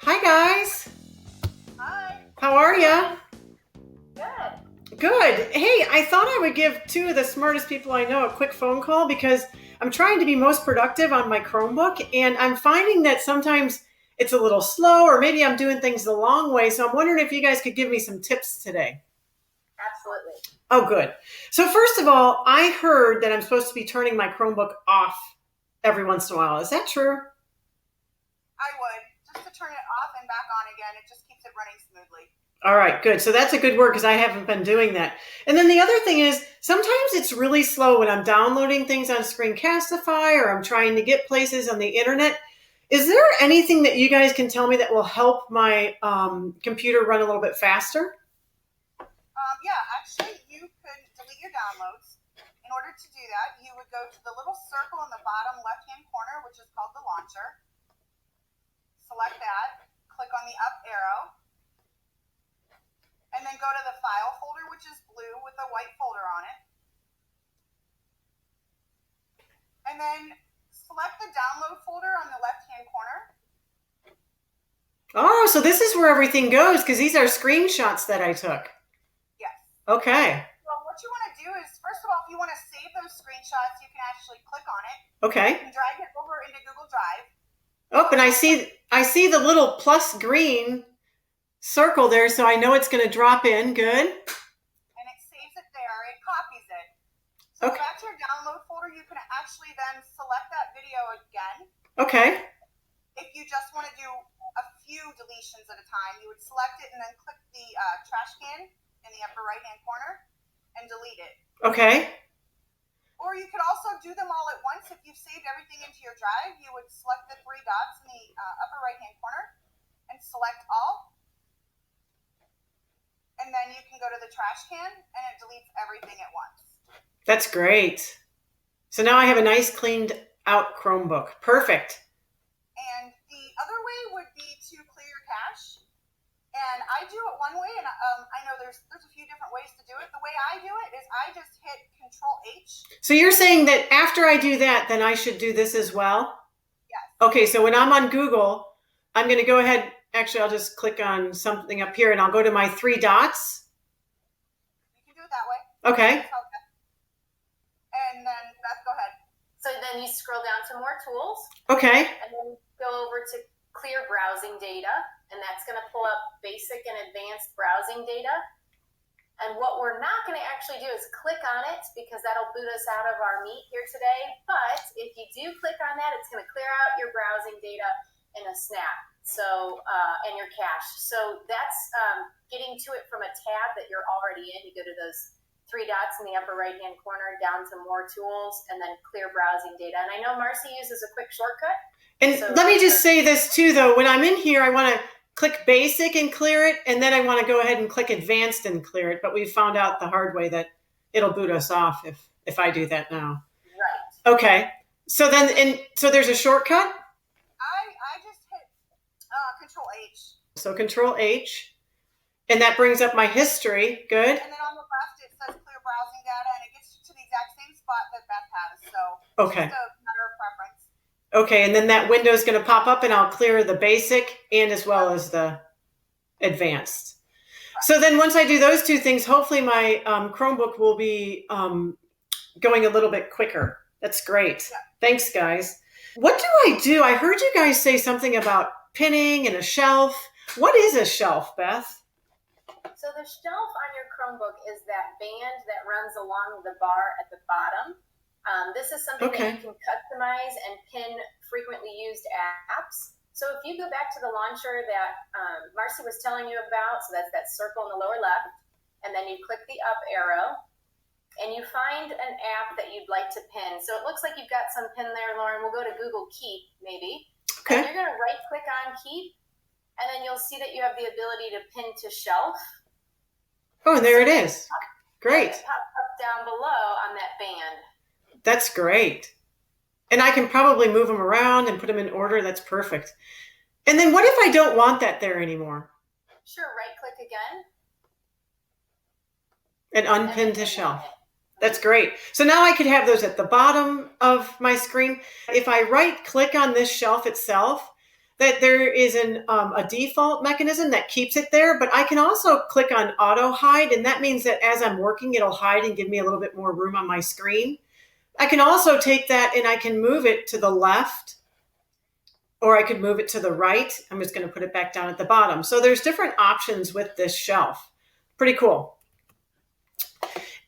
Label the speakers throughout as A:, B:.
A: Hi guys.
B: Hi.
A: How are ya?
B: Good.
A: Good. Hey, I thought I would give two of the smartest people I know a quick phone call because I'm trying to be most productive on my Chromebook and I'm finding that sometimes it's a little slow or maybe I'm doing things the long way. So I'm wondering if you guys could give me some tips today.
B: Absolutely.
A: Oh, good. So first of all, I heard that I'm supposed to be turning my Chromebook off every once in a while. Is that true?
B: I would. Just to turn it off and back on again. It just keeps it running smoothly.
A: All right, good. So that's a good word because I haven't been doing that. And then the other thing is sometimes it's really slow when I'm downloading things on Screencastify or I'm trying to get places on the internet. Is there anything that you guys can tell me that will help my computer run a little bit faster?
B: Yeah, actually, you could delete your downloads. In order to do that, you would go to the little circle in the bottom left-hand corner, which is called the launcher. Select that. Click on the up arrow. And then go to the file folder, which is blue with a white folder on it. And then select the download folder on the left-hand corner.
A: Oh, so this is where everything goes because these are screenshots that I took.
B: Yes.
A: Okay.
B: Well, what you want to do is, first of all, if you want to save those screenshots, you can actually click on it.
A: Okay.
B: You can drag it over into Google Drive.
A: Oh, and I see the little plus green circle there, so I know it's going to drop in. Good.
B: And it saves it there. It copies it. So
A: Okay.
B: back to your download folder, you can actually then select that video again.
A: Okay.
B: If you just want to do a few deletions at a time, you would select it and then click the trash can in the upper right-hand corner and delete it.
A: Okay.
B: Or you could also do them all at once. If you've saved everything into your drive, you would select the three dots in the upper right-hand corner and select all. And then you can go to the trash can and it deletes everything at once.
A: That's great. So now I have a nice cleaned out Chromebook. Perfect.
B: And the other way would be to clear your cache. And I do it one way, and I know there's a few different ways to do it. The way I do it is I just hit Control H.
A: So you're saying that after I do that, then I should do this as well?
B: Yes.
A: Okay, so when I'm on Google, I'm going to go ahead. Actually, I'll just click on something up here and I'll go to my three dots.
B: You can do it that way.
A: Okay.
B: And then Beth, go ahead.
C: So then you scroll down to more tools.
A: Okay.
C: And then go over to clear browsing data. And that's going to pull up basic and advanced browsing data. And what we're not going to actually do is click on it because that'll boot us out of our meet here today. But if you do click on that, it's going to clear out your browsing data in a snap. So, and your cache. So that's getting to it from a tab that you're already in. You go to those three dots in the upper right-hand corner, down to more tools, and then clear browsing data. And I know Marcy uses a quick shortcut.
A: And so let me just say this too, though. When I'm in here, I want to click basic and clear it. And then I want to go ahead and click advanced and clear it. But we found out the hard way that it'll boot us off if I do that now.
C: Right.
A: Okay. So then, so there's a shortcut?
B: I just hit Control H.
A: So Control H. And that brings up my history. Good.
B: And then on the left, it says clear browsing data, and it gets you to the exact same spot that Beth has. So
A: okay.
B: It's just a matter of preference.
A: Okay, and then that window is going to pop up and I'll clear the basic and as well as the advanced. So then once I do those two things, hopefully my Chromebook will be going a little bit quicker. That's great.
B: Yeah.
A: Thanks, guys. What do I do? I heard you guys say something about pinning and a shelf. What is a shelf, Beth?
C: So the shelf on your Chromebook is that band that runs along the bar at the bottom. This is something that you can customize and pin frequently used apps. So if you go back to the launcher that Marcy was telling you about, so that's that circle in the lower left, and then you click the up arrow, and you find an app that you'd like to pin. So it looks like you've got some pin there, Lauren. We'll go to Google Keep, maybe.
A: Okay.
C: And you're going to right-click on Keep, and then you'll see that you have the ability to pin to shelf.
A: Oh, and there it is. Great.
C: It pops up down below on that band.
A: That's great. And I can probably move them around and put them in order. That's perfect. And then what if I don't want that there anymore?
C: Sure, right-click again.
A: And unpin to shelf. That's great. So now I could have those at the bottom of my screen. If I right-click on this shelf itself, that there is a default mechanism that keeps it there, but I can also click on auto hide, and that means that as I'm working, it'll hide and give me a little bit more room on my screen. I can also take that and I can move it to the left, or I could move it to the right. I'm just going to put it back down at the bottom. So there's different options with this shelf. Pretty cool.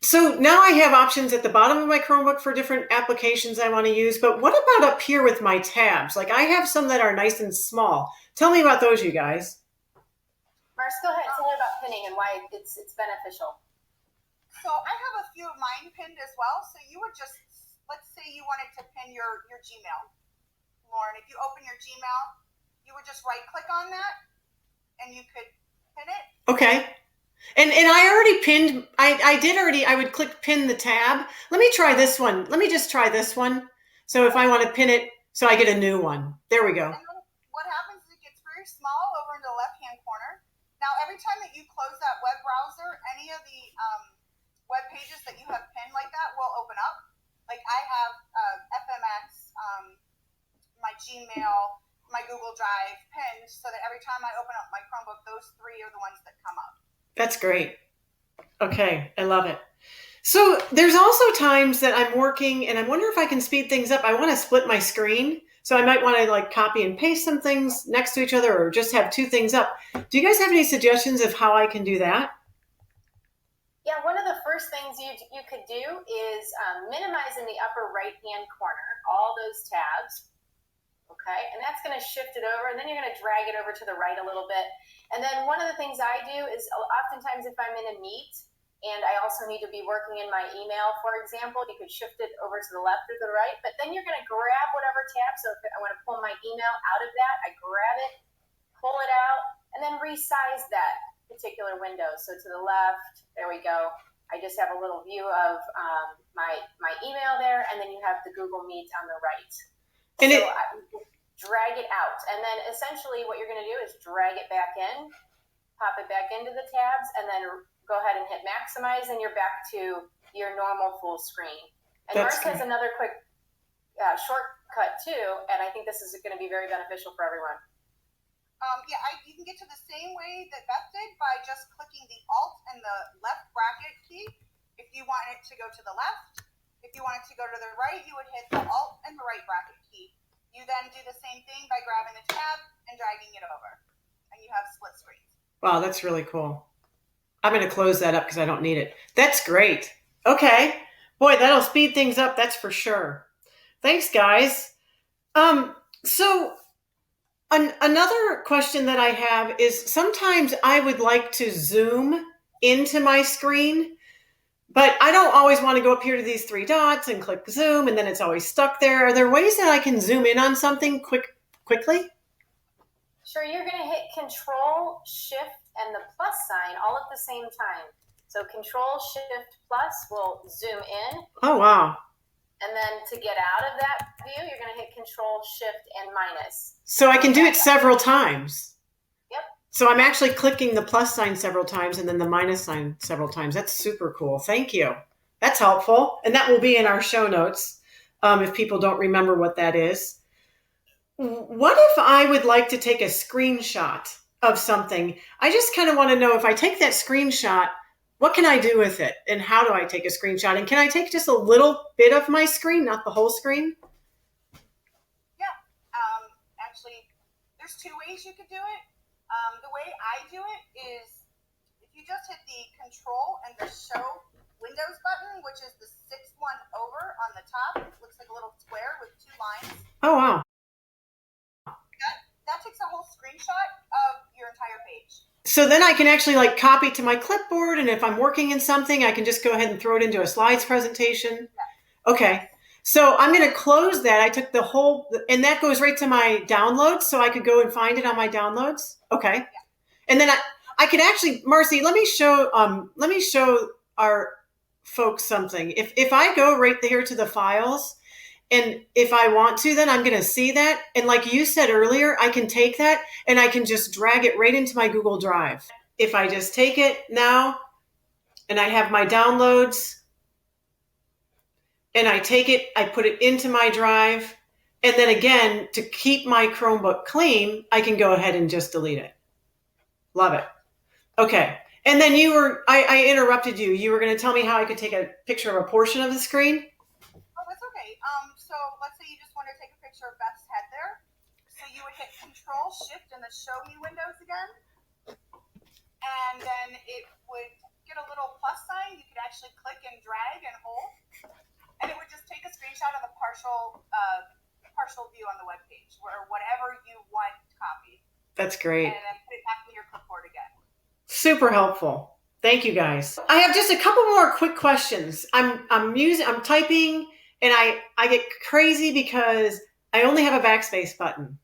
A: So now I have options at the bottom of my Chromebook for different applications I want to use, but what about up here with my tabs? Like I have some that are nice and small. Tell me about those, you guys.
C: Mars, go ahead. Tell me about pinning and why it's beneficial.
B: So I have a few of mine pinned as well. So you would just, let's say you wanted to pin your Gmail. Lauren, if you open your Gmail, you would just right click on that and you could pin it.
A: Okay. And I already pinned, I would click pin the tab. Let me try this one. Let me just try this one. So if I want to pin it, so I get a new one. There we go.
B: And then what happens is it gets very small over in the left-hand corner. Now, every time that you close that web browser, any of the web pages that you have pinned like that will open up. Like I have FMX, my Gmail, my Google Drive pinned, so that every time I open up my Chromebook, those three are the ones that come up.
A: That's great. Okay, I love it. So there's also times that I'm working and I wonder if I can speed things up. I want to split my screen. So I might want to like copy and paste some things next to each other or just have two things up. Do you guys have any suggestions of how I can do that?
C: Yeah, one of the first things you could do is minimize in the upper right-hand corner all those tabs. Okay, and that's going to shift it over, and then you're going to drag it over to the right a little bit. And then one of the things I do is oftentimes if I'm in a meet and I also need to be working in my email, for example, you could shift it over to the left or the right, but then you're going to grab whatever tab. So if I want to pull my email out of that, I grab it, pull it out, and then resize that particular window. So to the left, there we go. I just have a little view of my email there, and then you have the Google Meet on the right.
A: And
C: so I drag it out, and then essentially what you're going to do is drag it back in, pop it back into the tabs, and then go ahead and hit maximize, and you're back to your normal full screen. And Mars has another quick shortcut too, and I think this is going to be very beneficial for everyone.
B: You can get to the same way that Beth did by just clicking the Alt and the left bracket key. If you want it to go to the left, if you want it to go to the right, you would hit the Alt and the right bracket key. You then do the same thing by grabbing the tab and dragging it over, and you have split screens.
A: Wow, that's really cool. I'm going to close that up because I don't need it. That's great. Okay. Boy, that'll speed things up. That's for sure. Thanks, guys. So another question that I have is sometimes I would like to zoom into my screen, but I don't always want to go up here to these three dots and click zoom, and then it's always stuck there. Are there ways that I can zoom in on something quickly?
C: Sure, you're going to hit Control, Shift, and the plus sign all at the same time. So Control, Shift, plus will zoom in.
A: Oh, wow.
C: And then to get out of that view, you're going to hit Control, Shift, and minus.
A: So I can do it several times.
C: Yep.
A: So I'm actually clicking the plus sign several times and then the minus sign several times. That's super cool. Thank you. That's helpful. And that will be in our show notes if people don't remember what that is. What if I would like to take a screenshot of something? I just kind of want to know if I take that screenshot, what can I do with it? And how do I take a screenshot? And can I take just a little bit of my screen, not the whole screen?
B: Yeah. Actually, there's two ways you could do it. The way I do it is if you just hit the Control and the Show Windows button, which is the sixth one over on the top. It looks like a little square with two lines.
A: Oh, wow.
B: That takes a whole screenshot of your entire page.
A: So then I can actually like copy to my clipboard, and if I'm working in something, I can just go ahead and throw it into a slides presentation. Yeah. Okay. So I'm going to close that. I took the whole, and that goes right to my downloads, so I could go and find it on my downloads. Okay. Yeah. And then I could actually, Marcy, let me show our folks something. If I go right here to the files, and if I want to, then I'm going to see that. And like you said earlier, I can take that and I can just drag it right into my Google Drive. If I just take it now and I have my downloads and I take it, I put it into my drive, And then again, to keep my Chromebook clean, I can go ahead and just delete it. Love it. Okay. And then I interrupted you. You were going to tell me how I could take a picture of a portion of the screen?
B: Oh, that's okay. So let's say you just want to take a picture of Beth's head there. So you would hit Control Shift in the Show Me windows again. And then it would get a little plus sign. You could actually click and drag and hold. And it would just take a screenshot of the partial view on the web page, where whatever you want copied.
A: That's great.
B: And then put it back in your clipboard again.
A: Super helpful. Thank you guys. I have just a couple more quick questions. I'm typing and I get crazy because I only have a backspace button.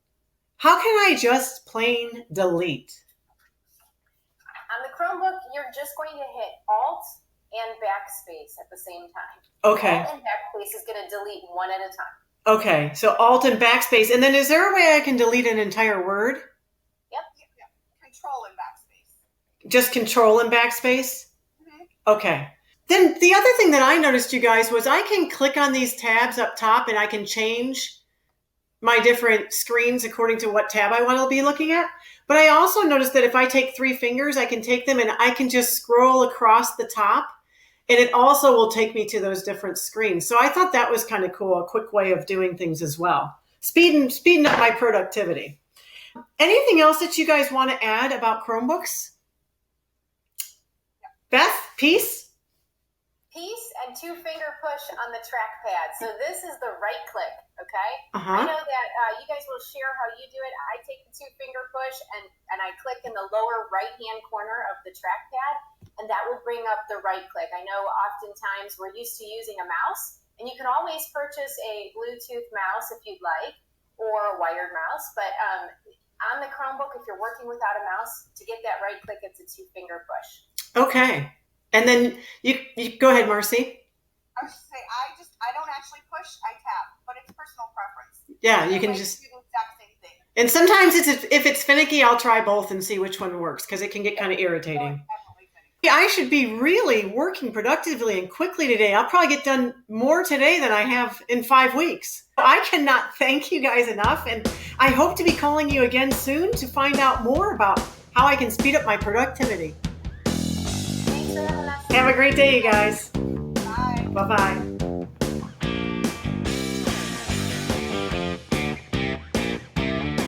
A: How can I just plain delete?
C: On the Chromebook, you're just going to hit Alt and Backspace at the same time.
A: Okay.
C: Alt and Backspace is going to delete one at a time.
A: Okay. So Alt and Backspace. And then is there a way I can delete an entire word?
C: Yep.
B: Control and Backspace.
A: Just Control and Backspace?
B: Mm-hmm.
A: Okay. Then the other thing that I noticed, you guys, was I can click on these tabs up top and I can change my different screens according to what tab I want to be looking at. But I also noticed that if I take 3 fingers, I can take them and I can just scroll across the top, and it also will take me to those different screens. So I thought that was kind of cool, a quick way of doing things as well. Speeding up my productivity. Anything else that you guys want to add about Chromebooks? Beth, peace?
C: Peace and 2-finger push on the trackpad. So this is the right click, okay?
A: Uh-huh.
C: I know that you guys will share how you do it. I take the 2-finger push and I click in the lower right-hand corner of the trackpad, and that will bring up the right click. I know oftentimes we're used to using a mouse, and you can always purchase a Bluetooth mouse if you'd like, or a wired mouse, but on the Chromebook, if you're working without a mouse, to get that right click, it's a 2-finger push. Okay.
A: And then you go ahead, Marcy.
B: I was just say I don't actually push, I tap, but it's personal preference.
A: Yeah, you can just
B: do the exact same thing.
A: And sometimes if it's finicky, I'll try both and see which one works because it can get kind of irritating. Yeah, I should be really working productively and quickly today. I'll probably get done more today than I have in 5 weeks. I cannot thank you guys enough, and I hope to be calling you again soon to find out more about how I can speed up my productivity.
C: Thanks for having us.
A: Have a great day, you guys.
B: Bye.
A: Bye-bye.